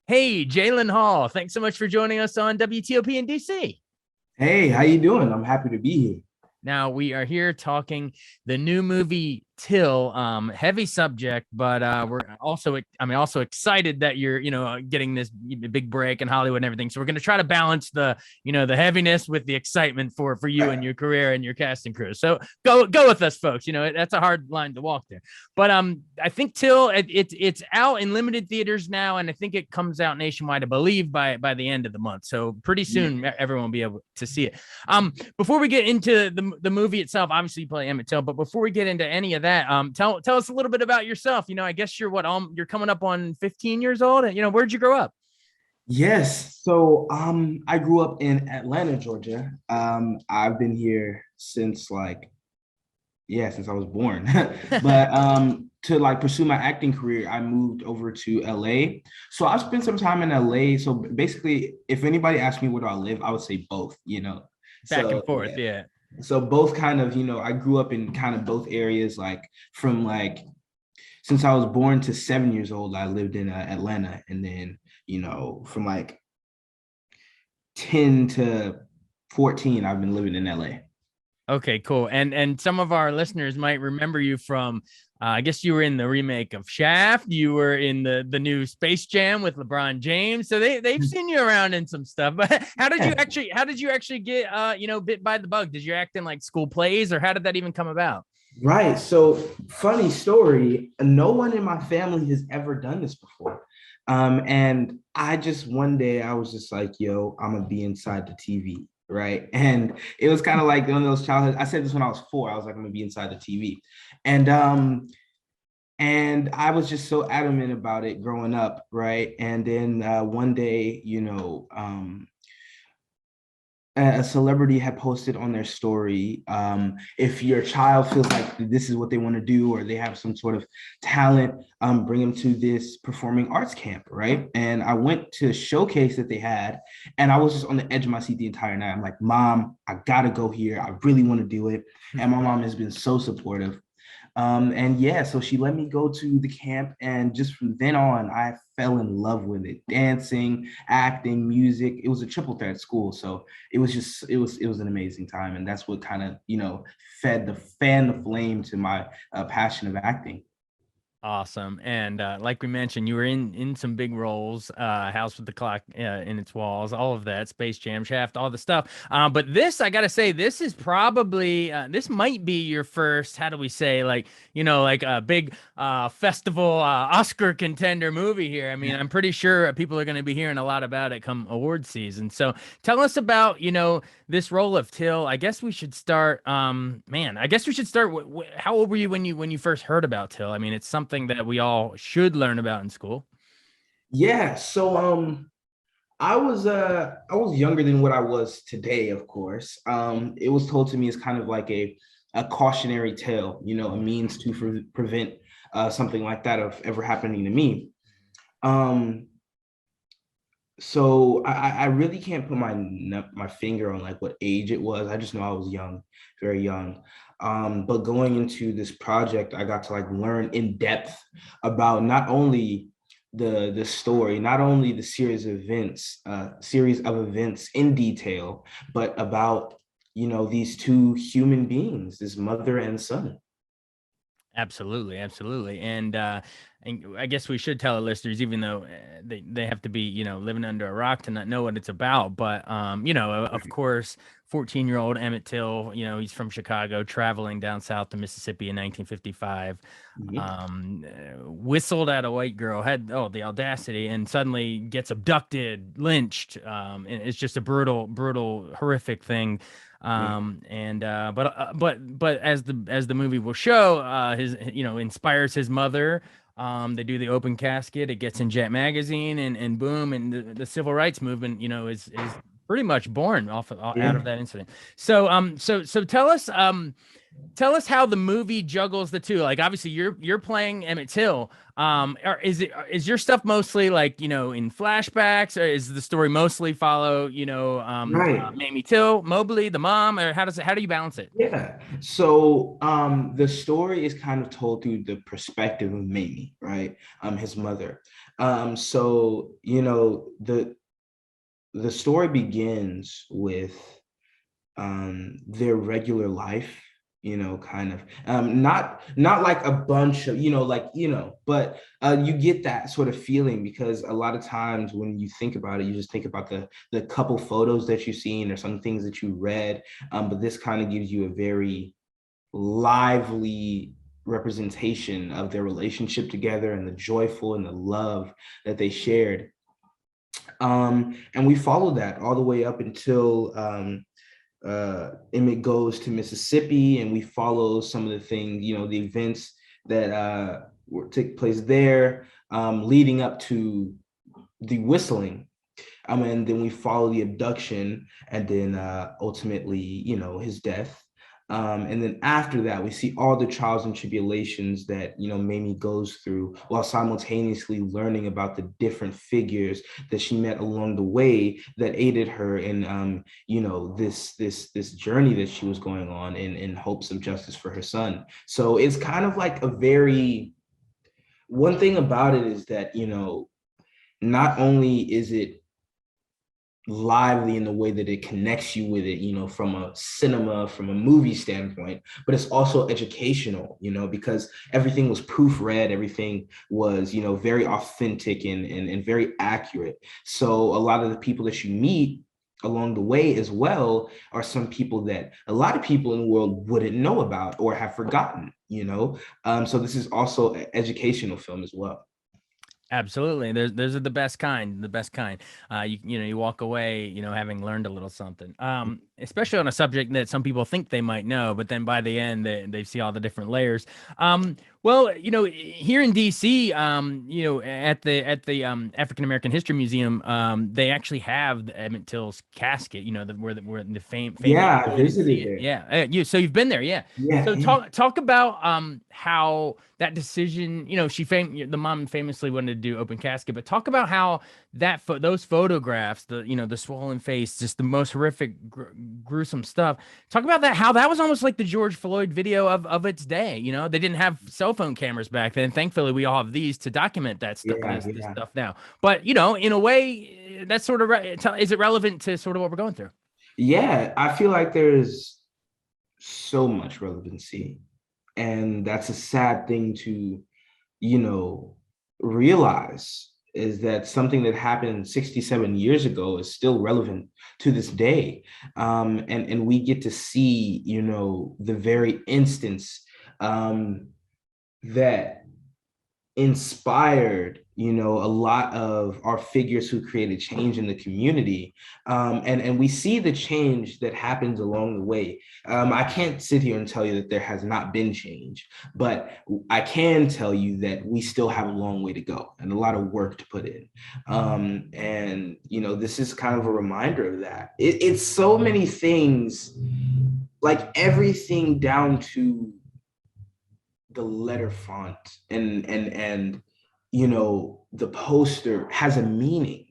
Hey, Jalyn Hall, thanks so much for joining us on WTOP in DC. Hey, how you doing? I'm happy to be here. Now we are here talking the new movie Till. Heavy subject, but we're also excited that you're getting this big break in Hollywood and everything. So we're going to try to balance the heaviness with the excitement for you and your career and your casting crew. So go with us, folks. That's a hard line to walk there. But I think Till it's out in limited theaters now, and I think it comes out nationwide, I believe, by the end of the month. So pretty Yeah. soon everyone will be able to see it. Before we get into the movie itself, obviously you play Emmett Till, but before we get into any of that, tell us a little bit about yourself. I guess you're coming up on 15 years old, and where'd you grow up? Yes. I grew up in Atlanta, Georgia. I've been here since since I was born. But to pursue my acting career, I moved over to LA. So I've spent some time in LA. So basically, if anybody asked me where do I live, I would say both. Back and So forth, yeah. yeah. So both kind of, I grew up in kind of both areas, from since I was born to 7 years old, I lived in Atlanta. And then, from 10 to 14, I've been living in LA. Okay, cool. And some of our listeners might remember you from, I guess you were in the remake of Shaft. You were in the new Space Jam with LeBron James. So they've seen you around in some stuff. But Yeah. how did you actually get bit by the bug? Did you act in like school plays, or how did that even come about? Right. So, funny story. No one in my family has ever done this before. And I just one day I was just like, yo, I'm gonna be inside the TV. Right. And it was kind of like one of those childhood. I said this when I was 4. I was like, I'm gonna be inside the TV. And and I was just so adamant about it growing up, right? And then one day, a celebrity had posted on their story, if your child feels like this is what they want to do, or they have some sort of talent, bring them to this performing arts camp, right? And I went to a showcase that they had, and I was just on the edge of my seat the entire night. I'm like, Mom, I gotta go here, I really want to do it. And my mom has been so supportive. And yeah, so she let me go to the camp, and just from then on, I fell in love with it. Dancing, acting, music. It was a triple threat school, so it was an amazing time, and that's what kind of fanned the flame to my passion of acting. Awesome. And like we mentioned, you were in some big roles, House with the Clock in its walls, all of that, Space Jam, Shaft, all the stuff. But this, I gotta say, this is probably this might be your first, how do we say, like a big festival Oscar contender movie here. I mean, I'm pretty sure people are going to be hearing a lot about it come award season. So tell us about this role of Till. I guess we should start. Man, I guess we should start. How old were you when you first heard about Till? I mean, it's something that we all should learn about in school. Yeah, so I was younger than what I was today, of course. It was told to me as kind of like a cautionary tale, a means to prevent something like that of ever happening to me. Um, so I really can't put my finger on like what age it was. I just know I was young, very young. But going into this project, I got to like learn in depth about not only the story, not only the series of events in detail, but about these two human beings, this mother and son. Absolutely, absolutely. And I guess we should tell our listeners, even though they have to be, living under a rock to not know what it's about. But of course, 14-year-old Emmett Till, he's from Chicago, traveling down south to Mississippi in 1955. Yep. Whistled at a white girl, had the audacity, and suddenly gets abducted, lynched. And it's just a brutal, horrific thing. Yeah. But as the movie will show, his inspires his mother. They do the open casket, it gets in Jet magazine, and boom, and the civil rights movement is pretty much born out Yeah. of that incident. So tell us how the movie juggles the two. Like, obviously you're playing Emmett Till. Or is your stuff mostly like, in flashbacks, or is the story mostly follow, Right. Mamie Till, Mobley, the mom, or how do you balance it? Yeah. So the story is kind of told through the perspective of Mamie, right? His mother. So the story begins with their regular life, kind of not like a bunch of, but you get that sort of feeling because a lot of times when you think about it, you just think about the couple photos that you've seen or some things that you read. But this kind of gives you a very lively representation of their relationship together and the joyful and the love that they shared. And we follow that all the way up until Emmett goes to Mississippi, and we follow some of the things, the events that take place there, leading up to the whistling. And then we follow the abduction, and then ultimately, his death. And then after that, we see all the trials and tribulations that Mamie goes through, while simultaneously learning about the different figures that she met along the way that aided her in this journey that she was going on in hopes of justice for her son. So it's kind of like one thing about it is that not only is it lively in the way that it connects you with it, from a movie standpoint, but it's also educational, because everything was proofread, everything was, very authentic and very accurate. So a lot of the people that you meet along the way as well are some people that a lot of people in the world wouldn't know about or have forgotten, so this is also an educational film as well. Absolutely. Those are the best kind, you walk away, having learned a little something. Especially on a subject that some people think they might know, but then by the end they see all the different layers. Well, here in DC, at the African American History Museum, they actually have the Emmett Till's casket, where the famous Yeah, I visited there. Yeah. So you've been there. Yeah. Yeah, So yeah. talk about how that decision, the mom famously wanted to do open casket, but talk about how those photographs, the swollen face, just the most horrific, gruesome stuff. Talk about that, how that was almost like the George Floyd video of its day. They didn't have cell phone cameras back then. Thankfully, we all have these to document that stuff, Yeah, this yeah. stuff now. But in a way, that's sort of is it relevant to sort of what we're going through? Yeah, I feel like there's so much relevancy. And that's a sad thing to, you know, realize is that something that happened 67 years ago is still relevant to this day. And we get to see, the very instance that inspired a lot of our figures who created change in the community, and we see the change that happens along the way. I can't sit here and tell you that there has not been change, but I can tell you that we still have a long way to go and a lot of work to put in. And this is kind of a reminder of that. It's so many things, like everything down to the letter font and the poster has a meaning,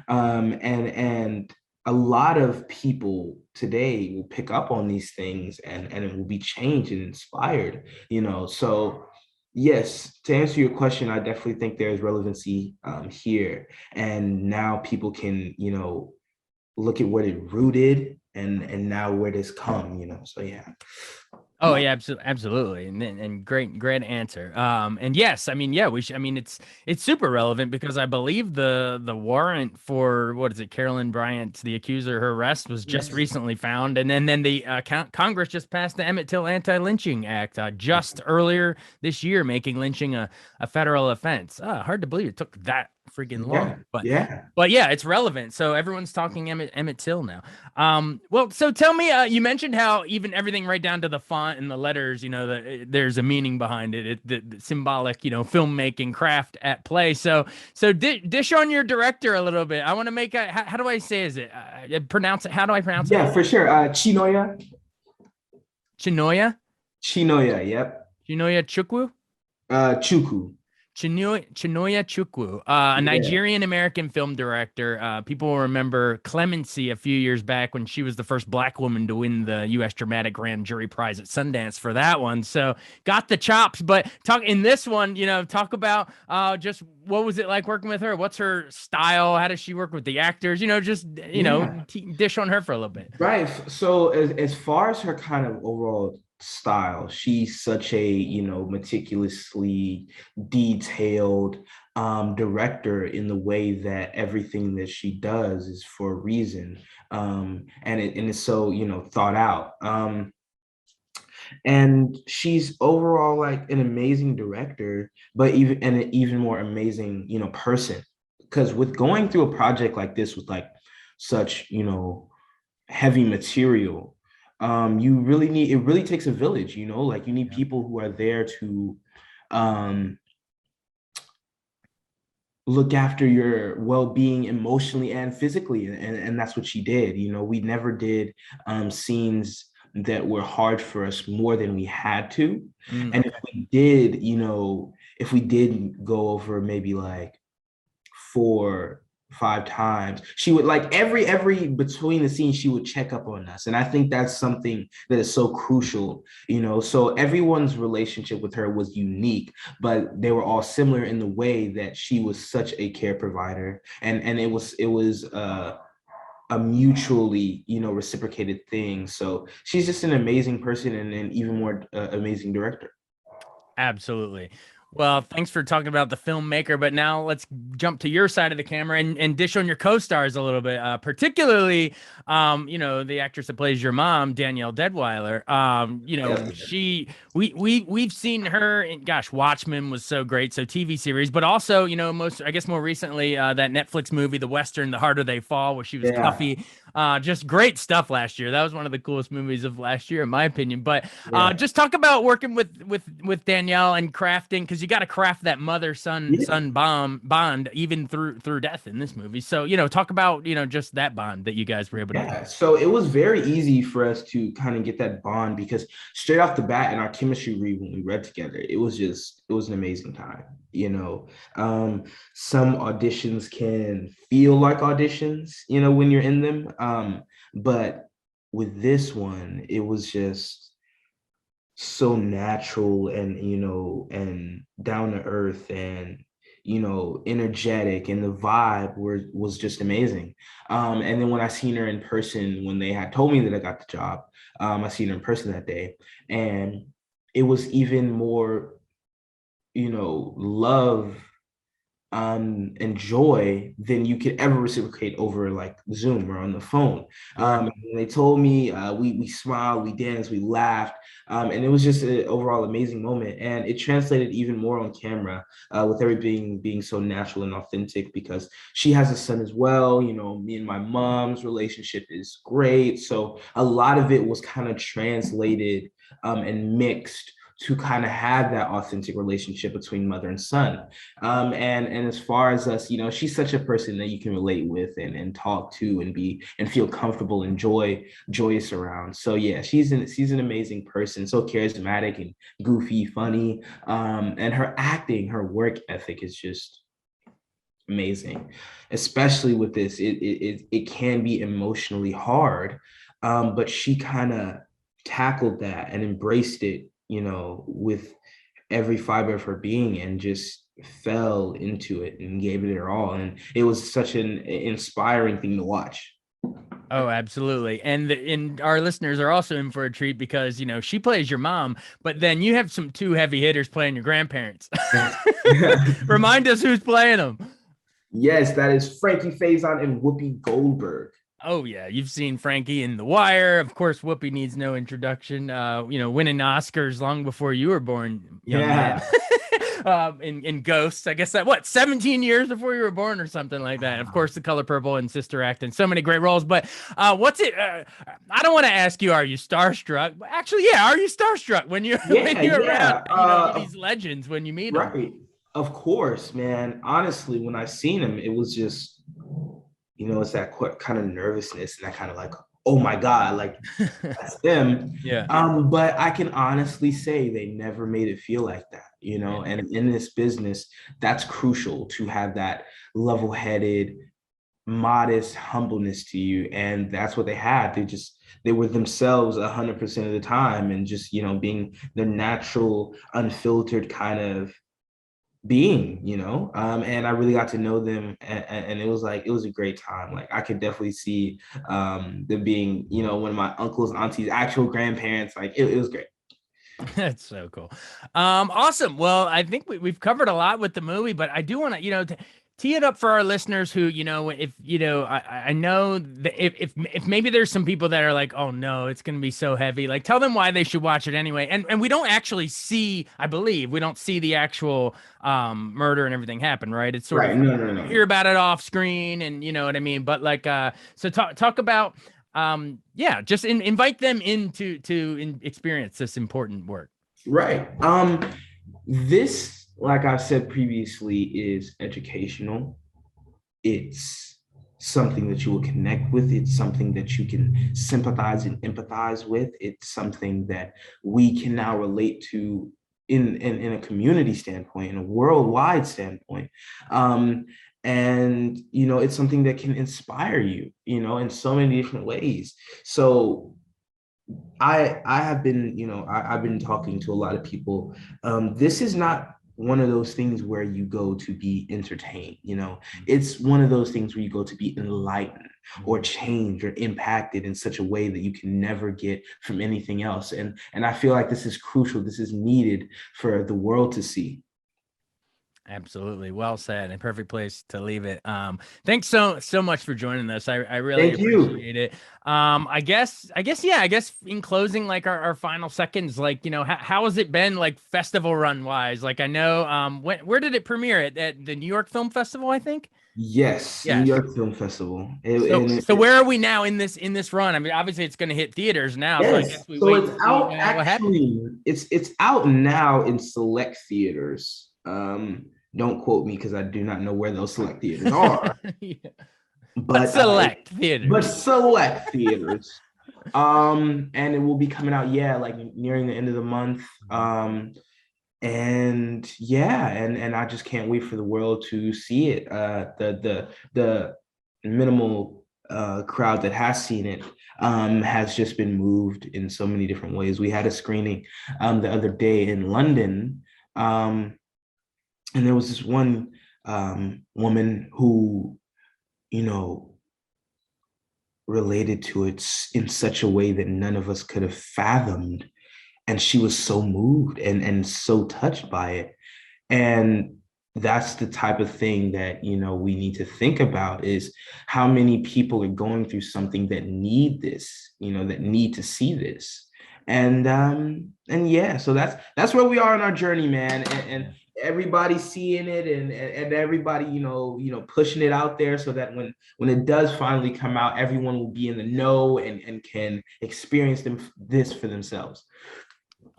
and a lot of people today will pick up on these things and it will be changed and inspired, so yes, to answer your question, I definitely think there's relevancy here, and now people can look at what it rooted and now where this come, so yeah. Oh yeah, absolutely, and great answer. And yes, I mean, yeah, we should. I mean, it's super relevant because I believe the warrant for what is it, Carolyn Bryant, the accuser, her arrest was just Yes. recently found, and then the Congress just passed the Emmett Till Anti-Lynching Act just earlier this year, making lynching a federal offense. Hard to believe it took that freaking Yeah, long, but yeah. yeah, it's relevant. So everyone's talking Emmett Till now. Well, so tell me, you mentioned how even everything right down to the font and the letters, there's a meaning behind it. The symbolic, filmmaking craft at play. So dish on your director a little bit. I want to make how do I say, is it pronounce it? How do I pronounce it? Yeah, for sure. Chinoya. Chinoya? Chinoya, yep. Chinoya Chukwu? Chuku. Chinoya Chukwu, a Yeah. Nigerian American film director. People will remember Clemency a few years back when she was the first Black woman to win the U.S. Dramatic Grand Jury Prize at Sundance for that one. So got the chops. But talk in this one, talk about just what was it like working with her? What's her style? How does she work with the actors? Just Yeah. dish on her for a little bit. Right. So as far as her kind of overall style, she's such a, meticulously detailed director in the way that everything that she does is for a reason. And it's so, thought out. And she's overall like an amazing director, but even an even more amazing, person. Because with going through a project like this with like such, heavy material, you really need, it really takes a village, like you need people who are there to um look after your well-being emotionally and physically, and that's what she did. We never did scenes that were hard for us more than we had to. And Okay. if we did go over maybe like 4, 5 times, she would like every between the scenes she would check up on us, and I think that's something that is so crucial. So everyone's relationship with her was unique, but they were all similar in the way that she was such a care provider, and it was a mutually reciprocated thing. So she's just an amazing person, and an even more amazing director. Absolutely. Well, thanks for talking about the filmmaker, but now let's jump to your side of the camera and dish on your co-stars a little bit, particularly, the actress that plays your mom, Danielle Deadweiler. We've seen her in, gosh, Watchmen was so great, so TV series, but also, I guess more recently, that Netflix movie, the Western, The Harder They Fall, where she was Yeah, Cuffy. Just great stuff last year. That was one of the coolest movies of last year, in my opinion. But yeah, just talk about working with Danielle and crafting, because you got to craft that mother yeah. son bond even through death in this movie. So talk about just that bond that you guys were able to Yeah, build. so it was very easy for us to kind of get that bond, because straight off the bat in our chemistry read when we read together, it was an amazing time. Some auditions can feel like auditions, when you're in them. But with this one, it was just so natural, and and down to earth, and energetic, and the vibe was just amazing. And then when I seen her in person, when they had told me that I got the job, I seen her in person that day, and it was even more, love and joy than you could ever reciprocate over like Zoom or on the phone. Sure. And they told me, we smiled, we danced, we laughed, and it was just an overall amazing moment. And it translated even more on camera, with everything being so natural and authentic, because she has a son as well. Me and my mom's relationship is great, so a lot of it was kind of translated and mixed to kind of have that authentic relationship between mother and son. And as far as us, she's such a person that you can relate with, and talk to, and feel comfortable and joyous around. So yeah, she's an amazing person, so charismatic and goofy, funny. And her acting, her work ethic is just amazing, especially with this. It can be emotionally hard, but she kind of tackled that and embraced it, with every fiber of her being, and just fell into it and gave it her all. And it was such an inspiring thing to watch. Oh, absolutely. And our listeners are also in for a treat, because, she plays your mom, but then you have some two heavy hitters playing your grandparents. Remind us who's playing them. Yes, that is Frankie Faison and Whoopi Goldberg. Oh yeah, you've seen Frankie in The Wire. Of course, Whoopi needs no introduction. Winning Oscars long before you were born, young man. Yeah. In Ghosts, I guess that what 17 years before you were born or something like that. Of course, The Color Purple and Sister Act, and so many great roles. But what's it? I don't want to ask you, are you starstruck? But actually, yeah, are you starstruck when you when Yeah, you're around, yeah. these legends when you meet them? Right. Of course, man. Honestly, when I seen him, it was just, it's that kind of nervousness, and that kind of like, oh my God, like that's them. Yeah. But I can honestly say they never made it feel like that. you know, Yeah. and in this business, that's crucial to have that level-headed, modest humbleness to you. And that's what they had. They were themselves 100% of the time, and just, you know, being their natural, unfiltered kind of being, you know. And I really got to know them, and it was a great time. Like, I could definitely see them being, you know, one of my uncles, aunties, actual grandparents. Like, it was great. That's so cool. Awesome. Well, I think we've covered a lot with the movie, but I do want to, tee it up for our listeners who, if, I know that if maybe there's some people that are like, oh no, it's going to be so heavy, like tell them why they should watch it anyway. And we don't actually see, I believe we don't see the actual, murder and everything happen, right? It's sort Right. of, No, no, you no. hear about it off screen and you know what I mean? But like, so talk about, yeah, just invite them experience this important work. Right. This, like I said previously, is educational. It's something that you will connect with. It's something that you can sympathize and empathize with. It's something that we can now relate to in a community standpoint, in a worldwide standpoint. And, you know, it's something that can inspire you, you know, in so many different ways. So I have been, you know, I've been talking to a lot of people. This is not one of those things where you go to be entertained, you know. It's one of those things where you go to be enlightened or changed or impacted in such a way that you can never get from anything else. And I feel like this is crucial. This is needed for the world to see. Absolutely. Well said, and perfect place to leave it. Thanks so much for joining us. I really Thank you. appreciate it. I guess in closing, like our final seconds, like, how has it been like festival run wise? Like I know, where did it premiere at the New York Film Festival, I think? Yes, New Yes. York Film Festival. So where are we now in this run? I mean, obviously it's going to hit theaters now, so I Yes, guess we so wait it's and see out what happens. actually. It's out now in select theaters. Don't quote me because I do not know where those select theaters are, Yeah. But but select theaters. select theaters. And it will be coming out, yeah, like nearing the end of the month. And yeah, and I just can't wait for the world to see it. The minimal crowd that has seen it has just been moved in so many different ways. We had a screening the other day in London, and there was this one woman who, you know, related to it in such a way that none of us could have fathomed, and she was so moved and so touched by it. And that's the type of thing that, you know, we need to think about, is how many people are going through something that need this, you know, that need to see this. And yeah, so that's where we are in our journey, man. And everybody seeing it, and everybody, pushing it out there, so that when it does finally come out, everyone will be in the know and can experience this for themselves.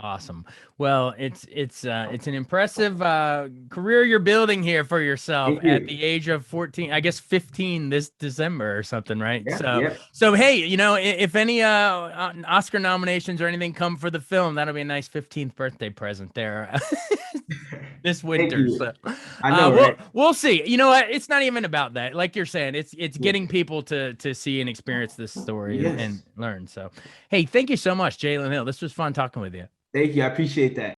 Awesome. Well, it's an impressive career you're building here for yourself Thank at you. the age of 14, I guess 15 this December or something, right? Yeah, So yeah. so hey, if any Oscar nominations or anything come for the film, that'll be a nice 15th birthday present there. This Thank winter. you. So I know, we'll right? we'll see. You know what? It's not even about that. Like you're saying, it's Yeah. getting people to see and experience this story and Yes. learn. So hey, thank you so much, Jalyn Hill. This was fun talking with you. Thank you. I appreciate that.